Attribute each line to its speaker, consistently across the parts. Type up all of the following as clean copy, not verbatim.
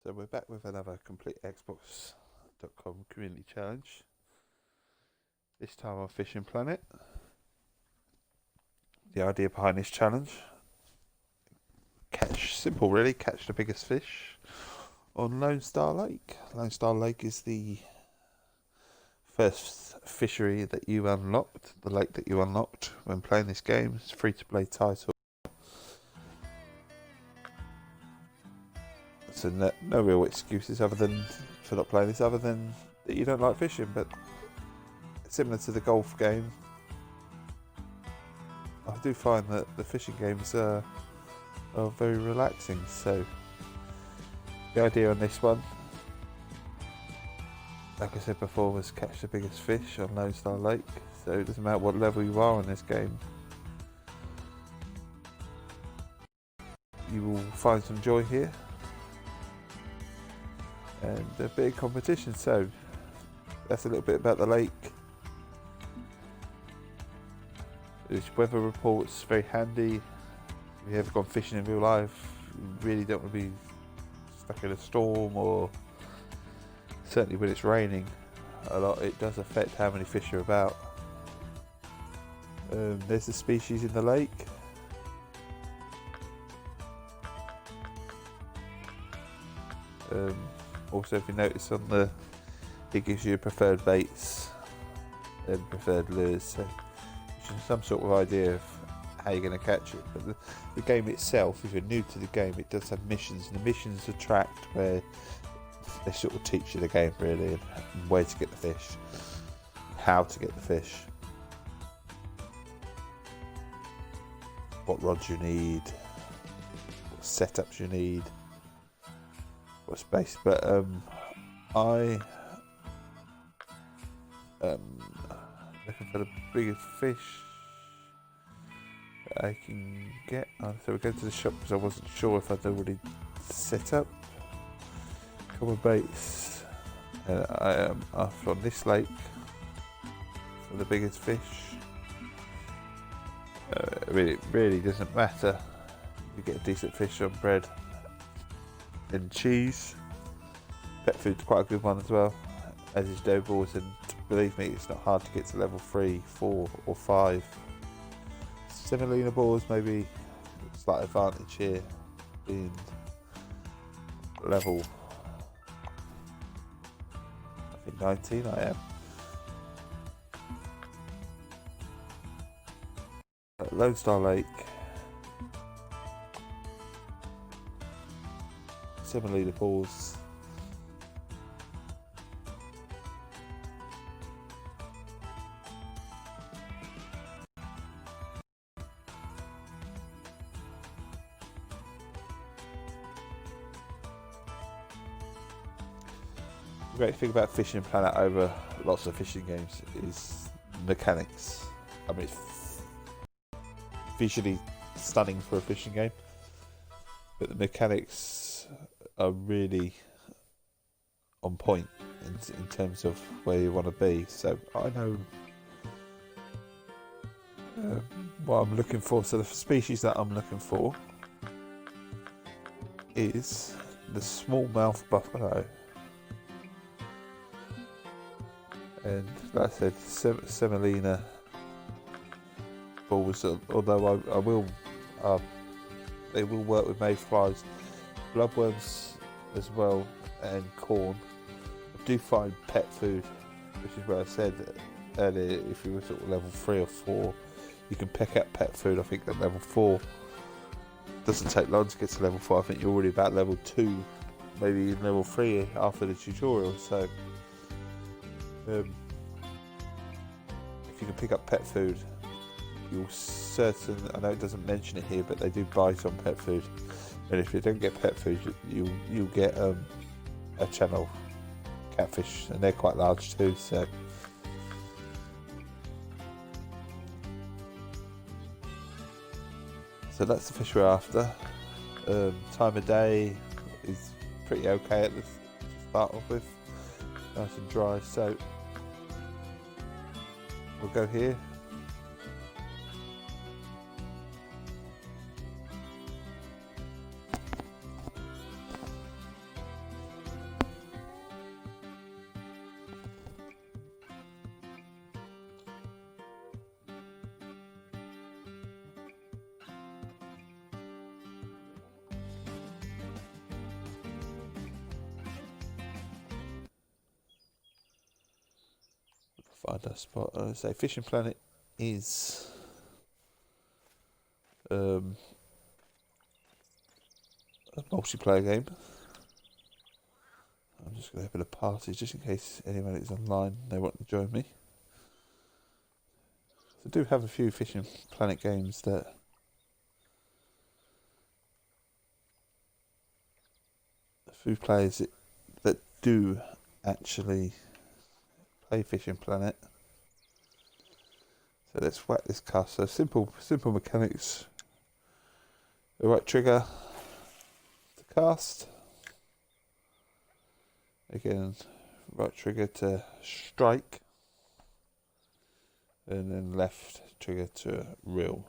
Speaker 1: So we're back with another complete Xbox.com community challenge. This time on Fishing Planet. The idea behind this challenge, simple really, catch the biggest fish on Lone Star Lake. Lone Star Lake is the first fishery that you unlocked, the lake that you unlocked when playing this game. It's a free to play title. So no real excuses other than for not playing this, other than that you don't like fishing. But similar to the golf game, I do find that the fishing games are very relaxing. So the idea on this one, like I said before, was catch the biggest fish on Lone Star Lake. So it doesn't matter what level you are in this game, you will find some joy here and a bit of competition. So that's a little bit about the lake. This weather report's very handy. If you ever gone fishing in real life, you really don't want to be stuck in a storm, or certainly when it's raining a lot, it does affect how many fish are about. There's the species in the lake. Also, if you notice it gives you preferred baits and preferred lures, so some sort of idea of how you're going to catch it. But the game itself, if you're new to the game, it does have missions, and the missions are tracked where they sort of teach you the game really, and where to get the fish, how to get the fish, what rods you need, what setups you need, what space. But I looking for the biggest fish that I can get. So we go to the shop because I wasn't sure if I'd already set up a couple of baits. I am after on this lake for the biggest fish. It really doesn't matter. You get a decent fish on bread and cheese. Pet food's quite a good one as well, as is dough balls, and believe me, it's not hard to get to level 3, 4 or 5. Semolina balls maybe a slight advantage here, being level, I think 19 I am. At Lone Star Lake, semolina balls. The great thing about Fishing Planet over lots of fishing games is mechanics. I mean, it's visually stunning for a fishing game, but the mechanics are really on point in terms of where you want to be. So I know what I'm looking for. So the species that I'm looking for is the smallmouth buffalo. And like I said, semolina balls, although I will, they will work with mayflies, bloodworms as well, and corn. I do find pet food, which is where I said earlier, if you were sort of level 3 or 4, you can pick up pet food. I think at level 4 doesn't take long to get to level 4. I think you're already about level 2, maybe even level 3 after the tutorial. So if you can pick up pet food, you'll I know it doesn't mention it here, but they do bite on pet food, and if you don't get pet food, you'll get a channel catfish, and they're quite large too. So that's the fish we're after. Time of day is pretty okay to start off with, nice and dry, so we'll go here. find a spot. I say Fishing Planet is a multiplayer game. I'm just going to open a party just in case anyone is online and they want to join me. I do have a few Fishing Planet games that a few players that do actually play Fishing Planet. So let's whack this cast. So simple mechanics. The right trigger to cast. Again, right trigger to strike. And then left trigger to reel.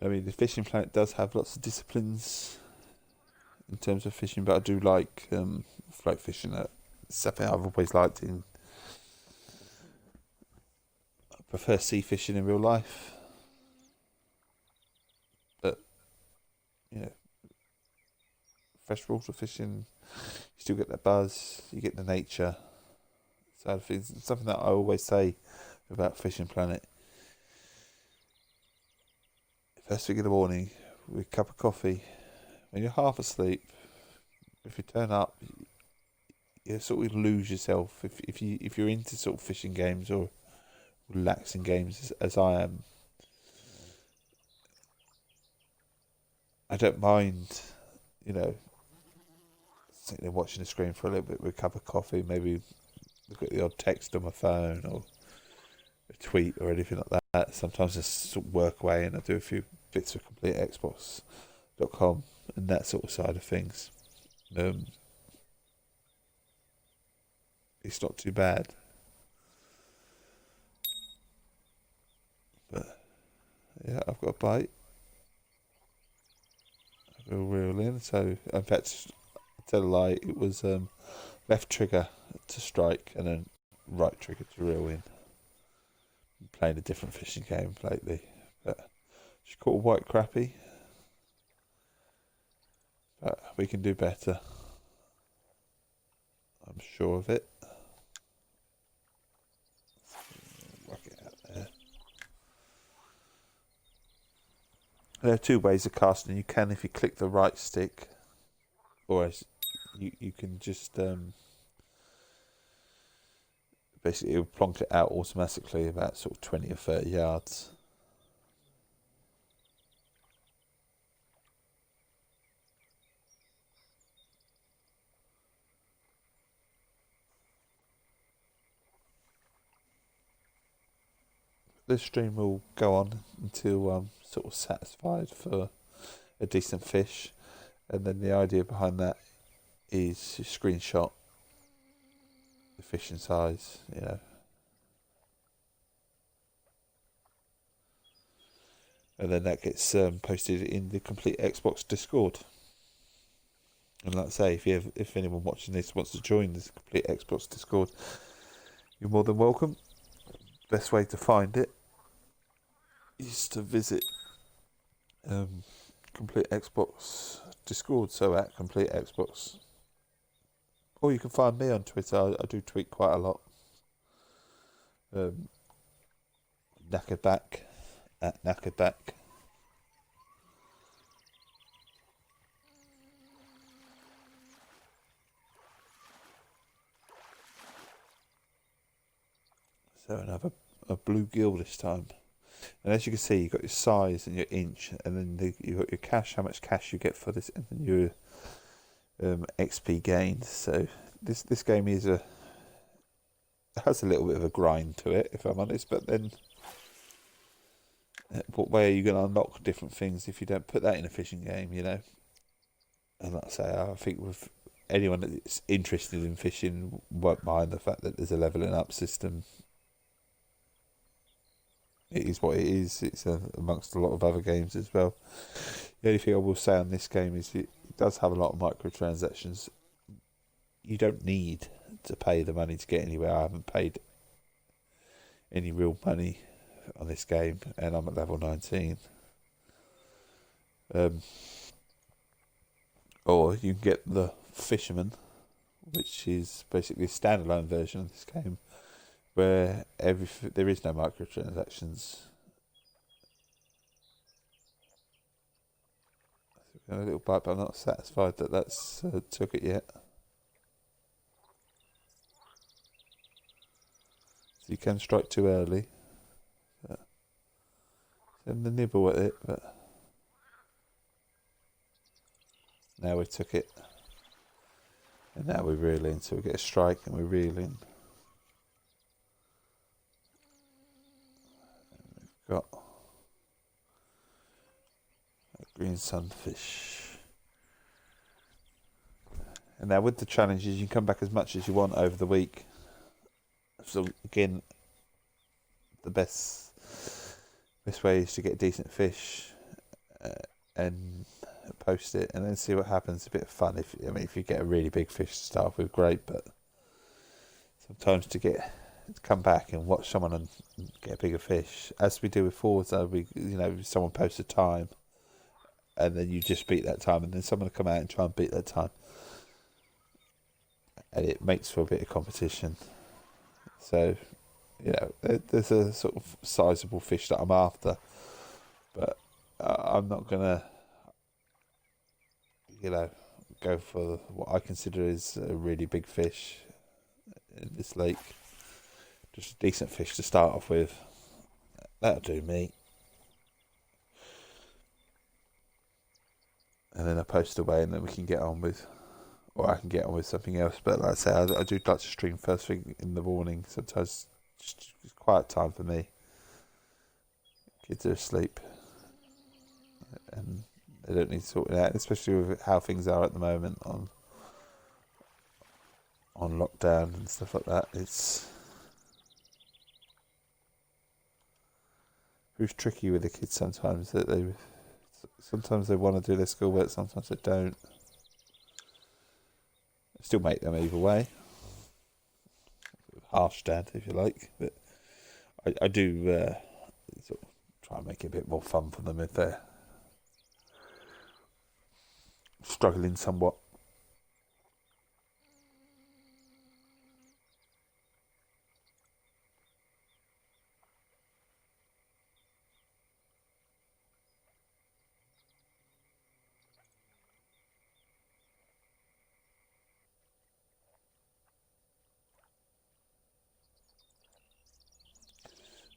Speaker 1: I mean, the Fishing Planet does have lots of disciplines in terms of fishing, but I do like float fishing. It's something I've always liked. I prefer sea fishing in real life, but freshwater fishing, you still get that buzz. You get the nature side of things. It's something that I always say about Fishing Planet. First thing in the morning, with a cup of coffee, when you're half asleep, if you turn up, you sort of lose yourself. If you're into sort of fishing games or relaxing games as I am, I don't mind, sitting there watching the screen for a little bit with a cup of coffee, maybe look at the odd text on my phone or a tweet or anything like that. Sometimes I sort of work away and I do a few bits of CompleteXbox.com and that sort of side of things. It's not too bad. But yeah, I've got a bite. I will reel in. So in fact, I tell a lie, it was left trigger to strike and then right trigger to reel in. I'm playing a different fishing game lately, but she caught a white crappie. But we can do better. I'm sure of it. Work it out there. There are two ways of casting. You can, if you click the right stick, or you can just basically it'll plonk it out automatically about sort of 20 or 30 yards. This stream will go on until I'm sort of satisfied for a decent fish, and then the idea behind that is you screenshot the fishing size, and then that gets posted in the Complete Xbox Discord. And like I say, if anyone watching this wants to join this Complete Xbox Discord, you're more than welcome. Best way to find it is to visit Complete Xbox Discord, so at Complete Xbox. Or you can find me on Twitter. I do tweet quite a lot. Knackerback at Knackerback. So another a bluegill this time. And as you can see, you've got your size and your inch, and then you've got your cash, how much cash you get for this, and then your XP gains. So this game has a little bit of a grind to it, if I'm honest. But then, what way are you going to unlock different things if you don't put that in a fishing game? And like I say, I think with anyone that's interested in fishing won't mind the fact that there's a leveling up system. It is what it is. It's amongst a lot of other games as well. The only thing I will say on this game is it does have a lot of microtransactions. You don't need to pay the money to get anywhere. I haven't paid any real money on this game, and I'm at level 19. Or you can get the Fisherman, which is basically a standalone version of this game, where there is no microtransactions. A little bite, but I'm not satisfied that that's took it yet. So you can strike too early. Then the nibble at it, but now we took it. And now we reel in, so we get a strike and we reel in. And we've got a green sunfish. And now with the challenges, you can come back as much as you want over the week. So again, the best way is to get decent fish and post it, and then see what happens. A bit of fun. If you get a really big fish to start off with, great. But sometimes to come back and watch someone and get a bigger fish, as we do with Forza, someone posts a time, and then you just beat that time, and then someone will come out and try and beat that time, and it makes for a bit of competition. So, there's a sort of sizable fish that I'm after, but I'm not gonna, go for what I consider is a really big fish in this lake. Just a decent fish to start off with. That'll do me. And then I post away, and then we can get on with, or I can get on with something else. But like I say, I do like to stream first thing in the morning. Sometimes it's quiet time for me. Kids are asleep, and they don't need sorting out, especially with how things are at the moment on lockdown and stuff like that. It's tricky with the kids sometimes. Sometimes they want to do their schoolwork, sometimes they don't. I still make them either way. Harsh dad, if you like, but I do sort of try and make it a bit more fun for them if they're struggling somewhat.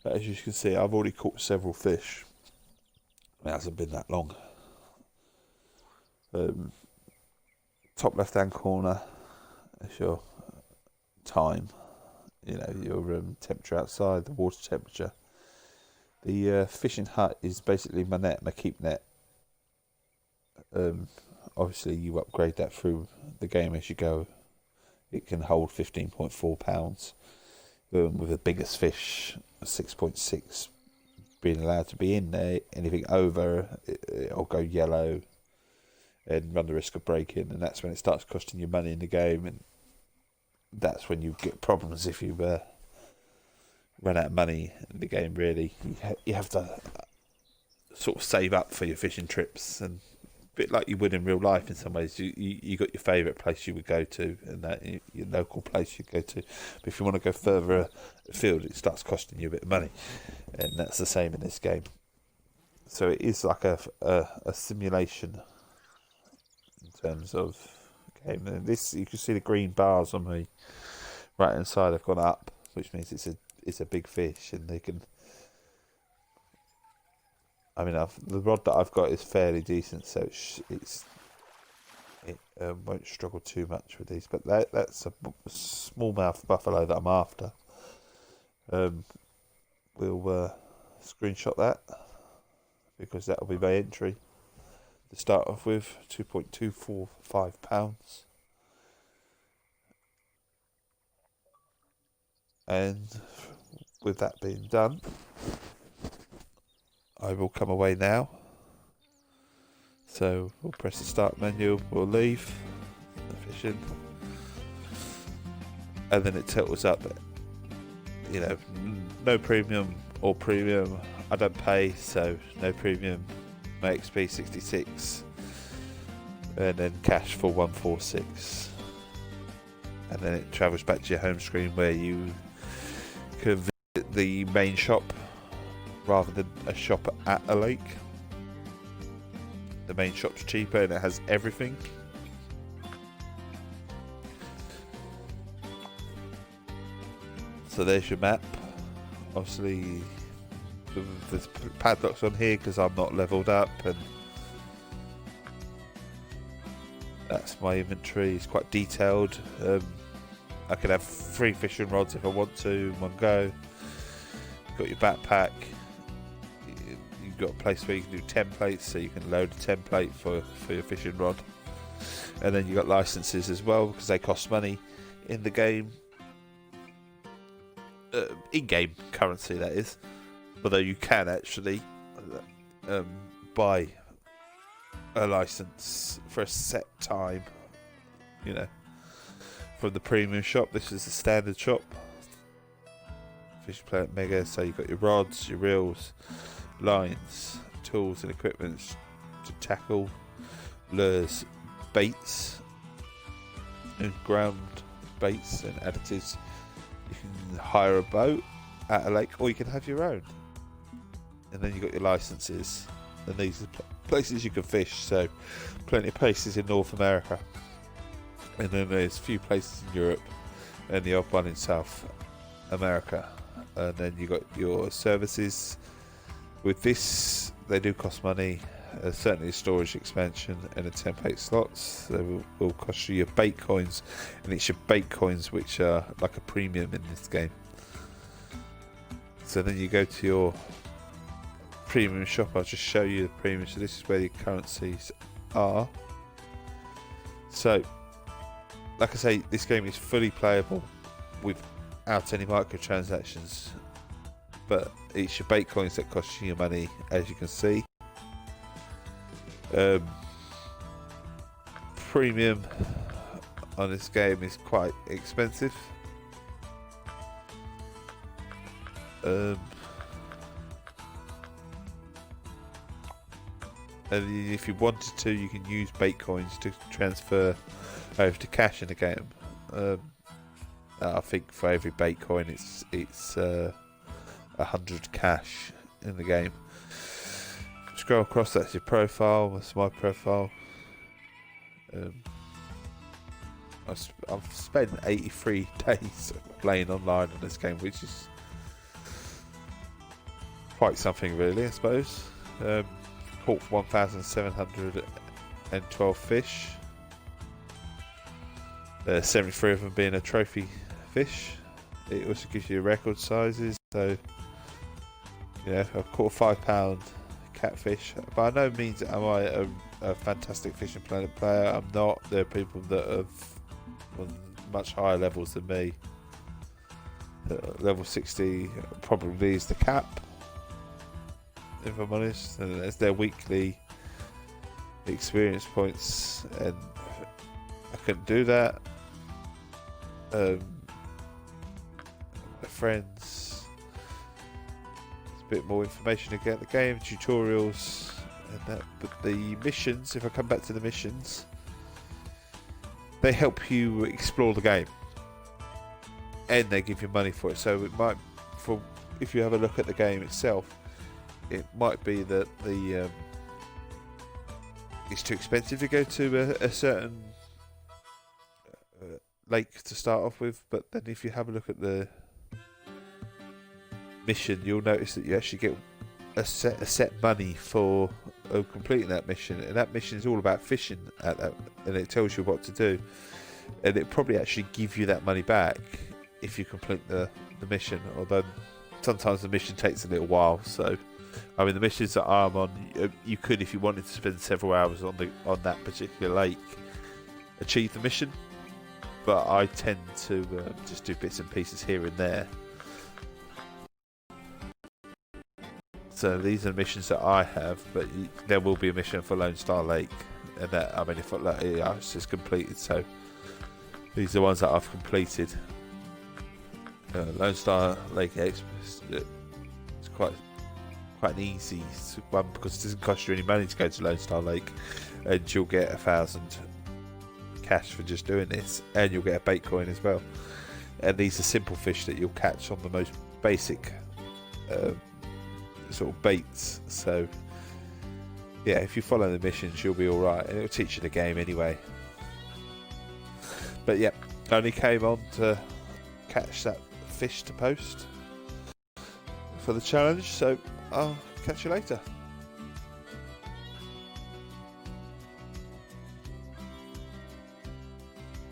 Speaker 1: But as you can see, I've already caught several fish. It hasn't been that long. Top left hand corner is your time, your temperature outside, the water temperature. The fishing hut is basically my net, my keep net. Obviously you upgrade that through the game as you go. It can hold 15.4 pounds, with the biggest fish 6.6 being allowed to be in there. Anything over, it'll go yellow and run the risk of breaking, and that's when it starts costing you money in the game, and that's when you get problems if you run out of money in the game. Really, you have to sort of save up for your fishing trips, and a bit like you would in real life in some ways. You got your favourite place you would go to, and that your local place you go to. But if you want to go further afield, it starts costing you a bit of money, and that's the same in this game. So it is like a simulation in terms of game. And this, you can see the green bars on the right hand side have gone up, which means it's a big fish, and they can. The rod that I've got is fairly decent, so it won't struggle too much with these. But that's a smallmouth buffalo that I'm after. We'll screenshot that, because that will be my entry to start off with. 2.245 pounds. And with that being done, I will come away now. So we'll press the start menu, we'll leave the fishing, and then it tells up, no premium or premium. I don't pay, so no premium, XP 66, and then cash for 146, and then it travels back to your home screen where you can visit the main shop rather than a shop at a lake. The main shop's cheaper and it has everything. So there's your map. Obviously there's padlocks on here because I'm not leveled up, and that's my inventory. It's quite detailed. I can have 3 fishing rods if I want to in one go. You've got your backpack. You've got a place where you can do templates, so you can load a template for your fishing rod. And then you've got licenses as well, because they cost money in the game. In-game currency, that is. Although you can actually buy a license for a set time, you know, from the premium shop. This is the standard shop. Fish Planet Mega, so you've got your rods, your reels, lines, tools and equipment to tackle, lures, baits, and ground baits and additives. You can hire a boat at a lake, or you can have your own. And then you've got your licenses, and these are places you can fish. So plenty of places in North America, and then there's a few places in Europe, and the odd one in South America. And then you got your services. With this, they do cost money. Certainly a storage expansion and a template slots. They will cost you your bait coins, and it's your bait coins which are like a premium in this game. So then you go to your premium shop. I'll just show you the premium. So this is where your currencies are. So like I say, this game is fully playable without any microtransactions, but it's your bait coins that cost you your money, as you can see. Premium on this game is quite expensive. And if you wanted to, you can use bait coins to transfer over to cash in the game. I think for every bait coin, it's 100 cash in the game. Scroll across, that's your profile. That's my profile. I've spent 83 days playing online on this game, which is quite something, really, I suppose. Caught 1,712 fish. 73 of them being a trophy fish. It also gives you record sizes. So, yeah, I've caught a 5-pound catfish. By no means am I a fantastic Fishing Planet player. I'm not. There are people that have on much higher levels than me. Level 60 probably is the cap, if I'm honest, and it's their weekly experience points, and I couldn't do that. My friends, there's a bit more information to get the game, tutorials and that, but the missions, if I come back to the missions, they help you explore the game and they give you money for it. So it might, for if you have a look at the game itself, it might be that the it's too expensive to go to a certain lake to start off with, but then if you have a look at the mission, you'll notice that you actually get a set money for completing that mission, and that mission is all about fishing at that, and it tells you what to do, and it probably actually give you that money back if you complete the mission, although sometimes the mission takes a little while. So I mean, the missions that I'm on, you could, if you wanted to spend several hours on that particular lake, achieve the mission, but I tend to just do bits and pieces here and there. So these are the missions that I have, but there will be a mission for Lone Star Lake, and that, I mean, if it's just completed. So these are the ones that I've completed. Lone Star Lake Express, it's quite quite an easy one because it doesn't cost you any money to go to Lone Star Lake, and you'll get 1,000 cash for just doing this, and you'll get a bait coin as well. And these are simple fish that you'll catch on the most basic sort of baits. So yeah, if you follow the missions, you'll be all right, and it'll teach you the game anyway. But yeah, I only came on to catch that fish to post for the challenge, so I'll catch you later.